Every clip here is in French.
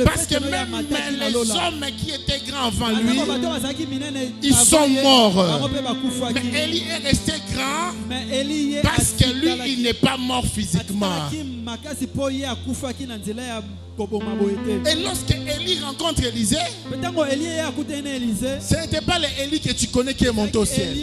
Parce que même les hommes qui étaient grands avant lui, ils sont morts. Mais Élie est resté grand parce que lui, il n'est pas mort physiquement. Et lorsque Élie rencontre Élisée, ce n'était pas l'Élie que tu connais qui est monté au ciel.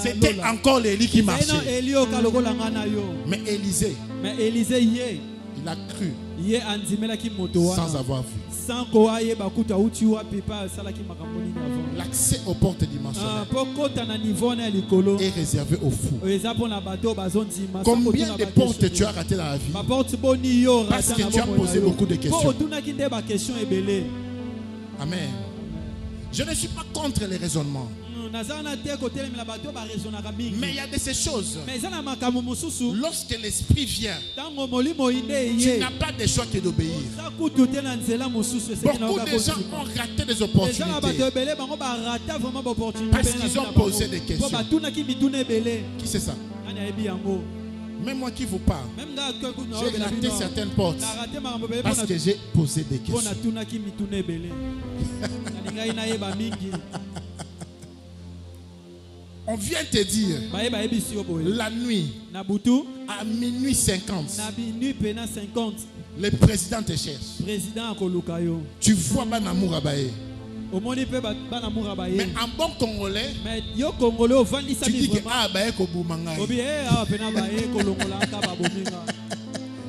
C'était encore l'Élie qui marchait. Mais Élisée, il a cru sans avoir vu. L'accès aux portes dimensionnelles est réservé aux fous. Combien de portes tu as raté dans la vie parce que tu as posé beaucoup de questions? Amen. Je ne suis pas contre les raisonnements. Mais il y a de ces choses. Lorsque l'esprit vient, tu n'as pas de choix que d'obéir. Beaucoup de gens ont raté des opportunités parce qu'ils ont posé des questions. Qui c'est ça? Même moi qui vous parle, j'ai raté certaines portes parce que j'ai posé des questions. On vient te dire la nuit à minuit 50, le président te cherche. Tu vois Banamour Abaye. Mais en bon congolais, tu dis que Abaye Koboumanga.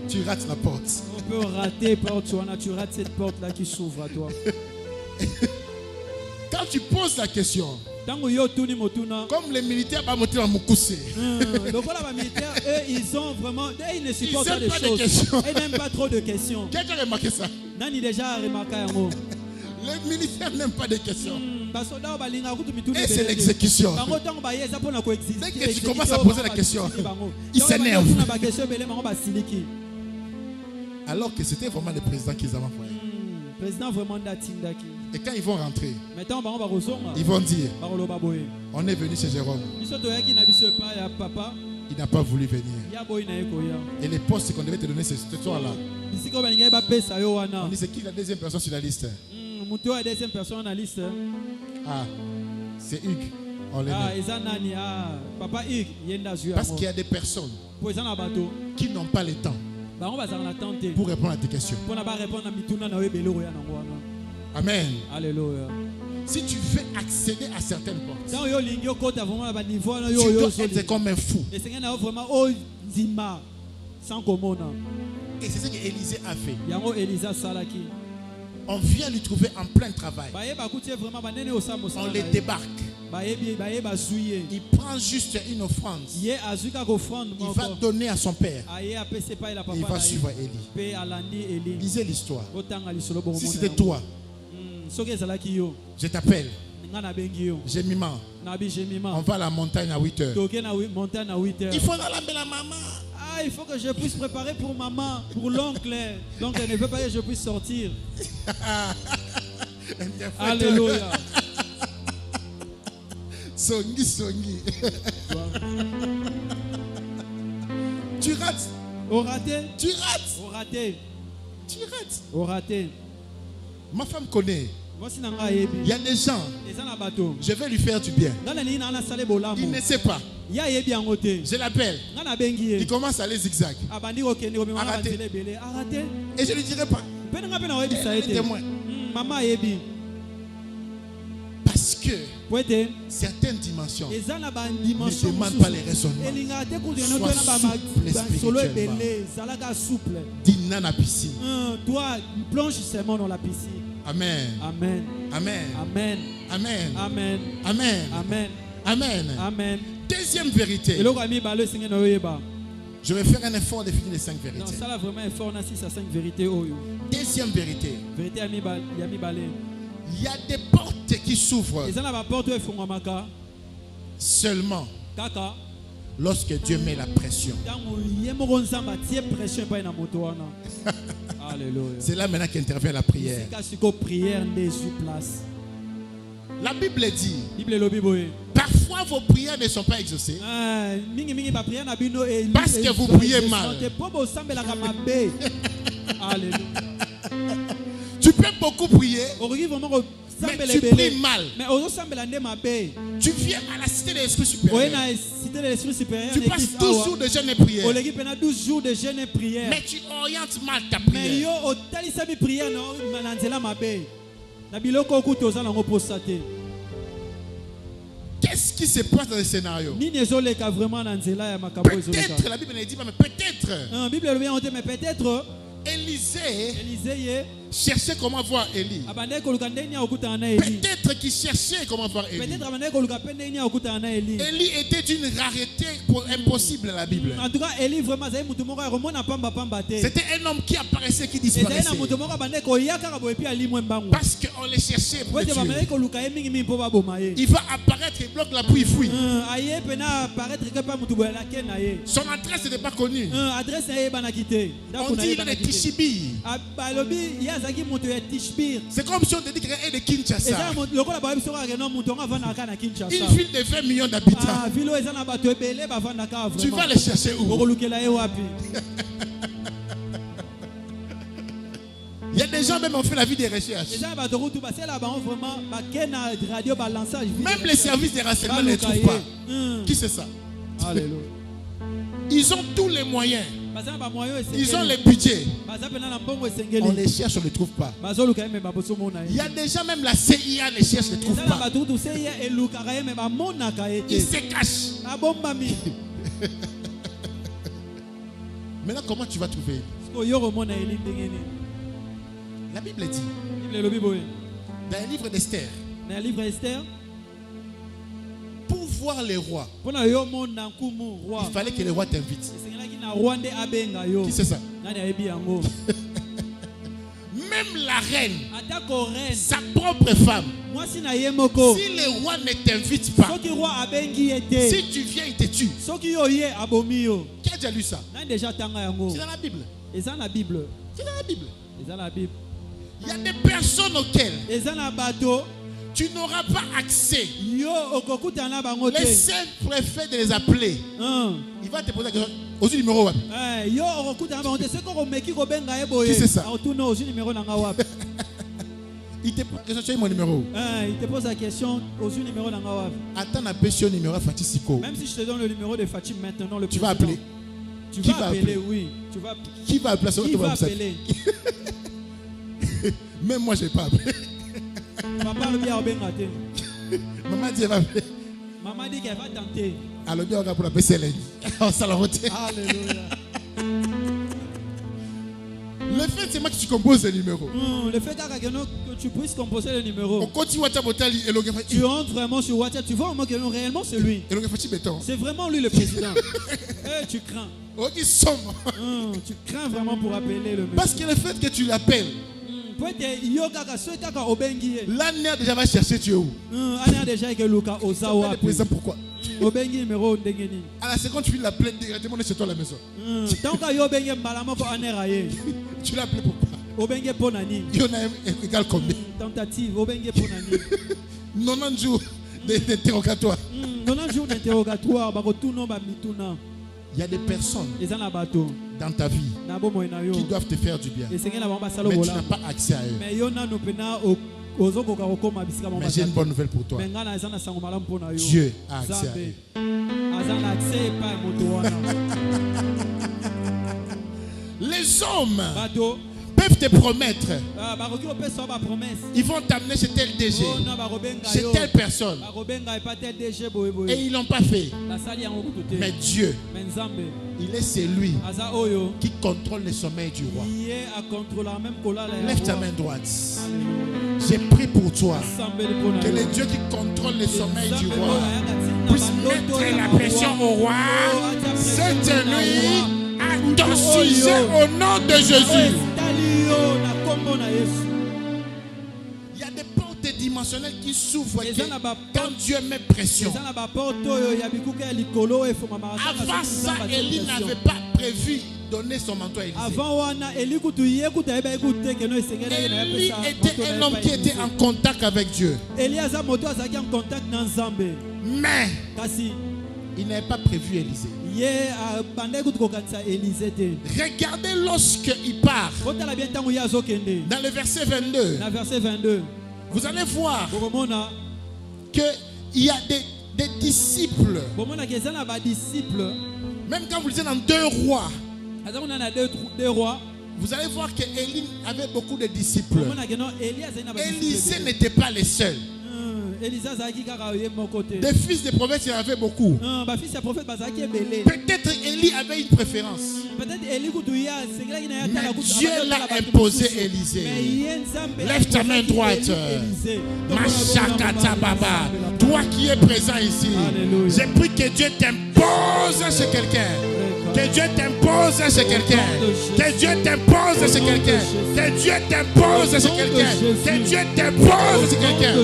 Tu rates la porte. On peut rater porte, tu rates cette porte là qui s'ouvre à toi. Quand tu poses la question, comme les militaires vont monter dans Moukousé. Ils ont vraiment, ils ne supportent pas les choses. Ils n'aiment pas trop de questions. Quelqu'un a remarqué ça? Déjà remarqué. Les militaires n'aiment pas de questions. Et c'est l'exécution. Dès que tu commences à poser la question, ils s'énervent. Alors que c'était vraiment le président qu'ils avaient envoyé. Et quand ils vont rentrer, ils vont dire, on est venu chez Jérôme. Il n'a pas voulu venir. Et les postes qu'on devait te donner ce soir-là, on dit c'est qui la deuxième personne sur la liste? Ah, c'est Hugues. Parce qu'il y a des personnes qui n'ont pas le temps pour répondre à tes questions. Amen. Alléluia. Si tu veux accéder à certaines portes, tu dois être comme un fou. Et c'est ce qu'Élisée a fait. On vient lui trouver en plein travail. On les débarque. Il prend juste une offrande. Il va donner à son père. Il va suivre Élie. Lisez l'histoire. Si c'était toi, je t'appelle. J'ai mis main. On va à la montagne à 8 heures. Il faut la maman. Il faut que je puisse préparer pour maman, pour l'oncle. Donc elle ne veut pas que je puisse sortir. Alléluia. Songi. Tu rates. Au raté. Tu rates. Au raté. Tu rates. Au raté. Ma femme connaît. Il y a des gens, je vais lui faire du bien. Il ne sait pas. Je l'appelle. Il commence à aller zigzag. Arrêtez. Et je ne lui dirai pas. Témoin. Parce que certaines dimensions ne demandent pas les raisonnements. Sois souple spirituellement. Dîne dans la piscine. Toi, plonge seulement dans la piscine. Amen. Amen. Amen. Amen. Amen. Amen. Amen. Amen. Amen. Amen. Deuxième vérité. Je vais faire un effort de finir les 5 vérités. Deuxième vérité. Il y a des portes qui s'ouvrent seulement lorsque Dieu met la pression. C'est là maintenant qu'intervient la prière. La Bible dit, Parfois vos prières ne sont pas exaucées parce que vous priez mal. Tu peux beaucoup prier, mais tu pries mal. Tu viens à la cité de l'Esprit supérieur. Tu passes 12 jours de jeûne et prière. Mais tu orientes mal ta prière. Qu'est-ce qui se passe dans le scénario? Peut-être la Bible ne dit pas, mais peut-être Élisée cherchait comment voir Élie. Peut-être qu'il cherchait comment voir Élie. Élie était d'une rareté impossible à la Bible. C'était un homme qui apparaissait, qui disparaissait. Parce qu'on le cherchait pour le tuer. Il va apparaître et bloque la pluie, il fuit. Son adresse n'était pas connue. On dit qu'il est de Tishibi. C'est comme si on te dit qu'il est de Kinshasa. Une ville de 20 millions d'habitants. Tu vas le chercher où? Il y a des gens même ont fait la vie des recherches. Même les services de renseignement ne les trouvent pas. Qui c'est ça? Alléluia. Ils ont tous les moyens. Ils ont les budgets. On les cherche, on ne les trouve pas. Il y a déjà même la CIA les cherche, ne les trouve pas. Ils se cachent. Maintenant, comment tu vas trouver? La Bible dit dans le livre d'Esther, pour voir les rois, il fallait que les rois t'invitent. Qui c'est ça? Même la reine, sa propre femme, si le roi ne t'invite pas, si tu viens, il te tue. Qui a déjà lu ça? C'est dans la Bible. C'est dans la Bible. Il y a des personnes auxquelles tu n'auras pas accès. Les seuls préfets de les appeler. Il va te poser la question. Au numéro WAP. Qui c'est ça? Il te pose la question, mon numéro. Il te pose la question, au numéro d'Angawab. Attends, la question numéro Fatih Siko. Même si je te donne le numéro de Fatih maintenant, tu vas appeler. Tu vas appeler, oui. Qui va appeler? Qui va appeler? Même moi, je n'ai pas appelé. Maman dit qu'elle va appeler. Maman dit qu'elle va tenter. Alors, bien, on va pour la PCL. Alléluia. Le fait, c'est moi que tu composes le numéro. Le fait que tu puisses composer le numéro. On continue WhatsApp. Tu entres vraiment sur WhatsApp. Tu vois vraiment que réellement c'est lui. C'est vraiment lui le président. Tu crains. Tu crains vraiment pour appeler le monsieur. Parce que le fait que tu l'appelles, l'année déjà va chercher tu es où? Pourquoi? À la seconde tu l'as appelé directement chez toi à la maison. Tu l'as appelé pourquoi? Il y en a égal combien? Tentative. 90 jours d'interrogatoire. 90 jours d'interrogatoire. Il y a des personnes dans ta vie qui doivent te faire du bien. Mais tu n'as pas accès à eux. Mais j'ai une bonne nouvelle pour toi. Dieu a accès à eux. Les hommes peuvent te promettre. Ils vont t'amener chez tel DG, chez telle personne. Et ils ne l'ont pas fait. Mais Dieu, il est celui qui contrôle le sommeil du roi. Lève ta main droite. J'ai prié pour toi que le Dieu qui contrôle le sommeil du roi puisse mettre la pression au roi cette nuit à ton sujet au nom de Jésus. Il y a des portes dimensionnelles qui s'ouvrent quand Dieu met pression. Avant ça, Élie n'avait pas prévu donné son manteau à Élisée. Élie était un homme qui était en contact avec Dieu. Mais il n'avait pas prévu Élisée. Regardez lorsqu'il part. Dans le verset 22. Vous allez voir qu'il y a des disciples. Même quand vous lisez dans 2 Rois, vous allez voir qu'Élie avait beaucoup de disciples. Élisée n'était pas le seul. Des fils de prophètes, il y en avait beaucoup. Peut-être Élie avait une préférence. Mais Dieu l'a imposé Élisée. Lève ta main droite. Machakata Baba. Toi qui es présent ici, j'ai pris que Dieu t'impose chez quelqu'un. Que Dieu t'impose chez quelqu'un. Que Dieu t'impose chez quelqu'un. Que Dieu t'impose chez quelqu'un. Que Dieu t'impose chez quelqu'un.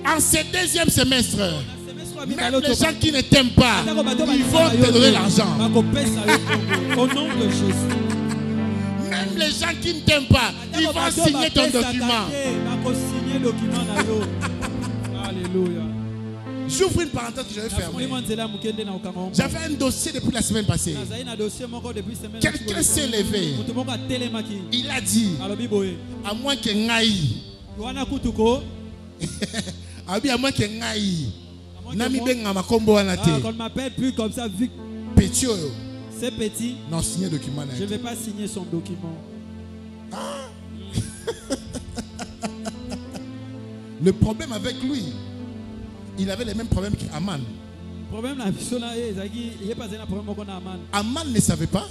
En ce 2e semestre, même les gens qui ne t'aiment pas, ils vont te donner l'argent. Au nom de Jésus. Même les gens qui ne t'aiment pas, ils vont signer ton document. Alléluia. J'ouvre une parenthèse que je vais fermer. J'avais un dossier depuis la semaine passée. Quelqu'un s'est levé. Il a dit, à moins que Ngaï. À moins que Ngaï. Qu'on ne m'appelle plus comme ça. C'est petit. Non, signer document. Je ne vais pas signer son document. Le problème avec lui, il avait les mêmes problèmes qu'Aman. Aman ne savait pas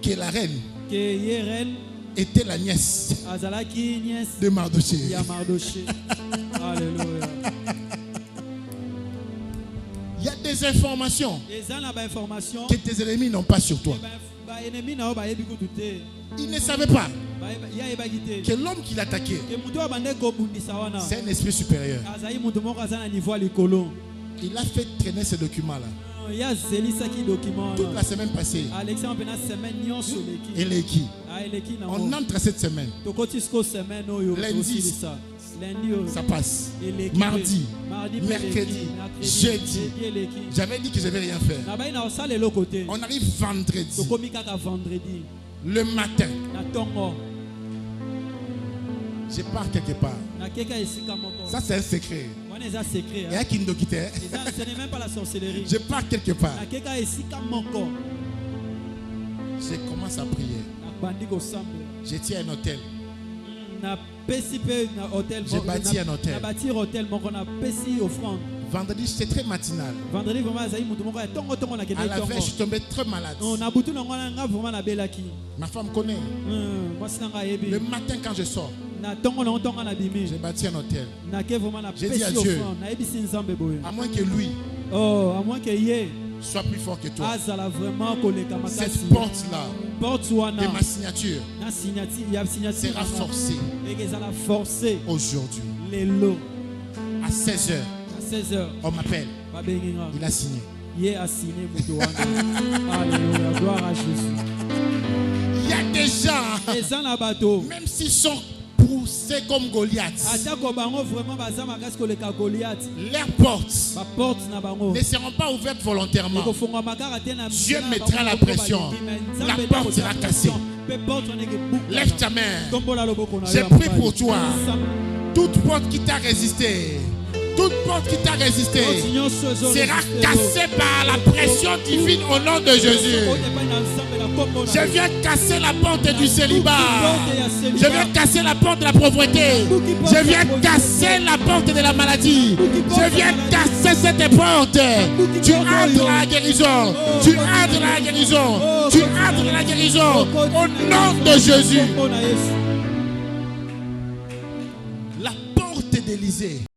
que la reine était la nièce de Mardoché. Alléluia. Il y a des informations que tes ennemis n'ont pas sur toi. Il ne savait pas que l'homme qui l'attaquait, c'est un esprit supérieur. Il a fait traîner ce document-là. Toute la semaine passée. Eleki. On entre cette semaine. Lundi, ça passe. Mardi, mercredi, jeudi. J'avais dit que je n'avais rien faire. On arrive vendredi. Le matin. Je pars quelque part. Ça, c'est un secret. Ce n'est même pas la sorcellerie. Je pars quelque part. Je commence à prier. Je tiens un hôtel. J'ai bâti un hôtel. Vendredi, c'était très matinal. À la fin, je suis tombé très malade. Ma femme connaît. Le matin, quand je sors, j'ai bâti un hôtel. J'ai dit à Dieu, à moins que lui soit plus fort que toi, cette porte-là de ma signature sera forcée aujourd'hui. À 16h, on m'appelle. Il a signé. Alléluia, gloire à Jésus. Il y a des gens, même s'ils sont poussés comme Goliath, leurs portes ne seront pas ouvertes volontairement. Dieu mettra la pression. La porte sera cassée. Lève ta main. J'ai prié pour toi. Toute porte qui t'a résisté, toute porte qui t'a résisté sera cassée par la pression divine au nom de Jésus. Je viens casser la porte du célibat. Je viens casser la porte de la pauvreté. Je viens casser la porte de la maladie. Je viens casser cette porte. Tu entres dans la guérison. Tu entres dans la guérison. Tu entres dans la guérison. Au nom de Jésus. La porte d'Élysée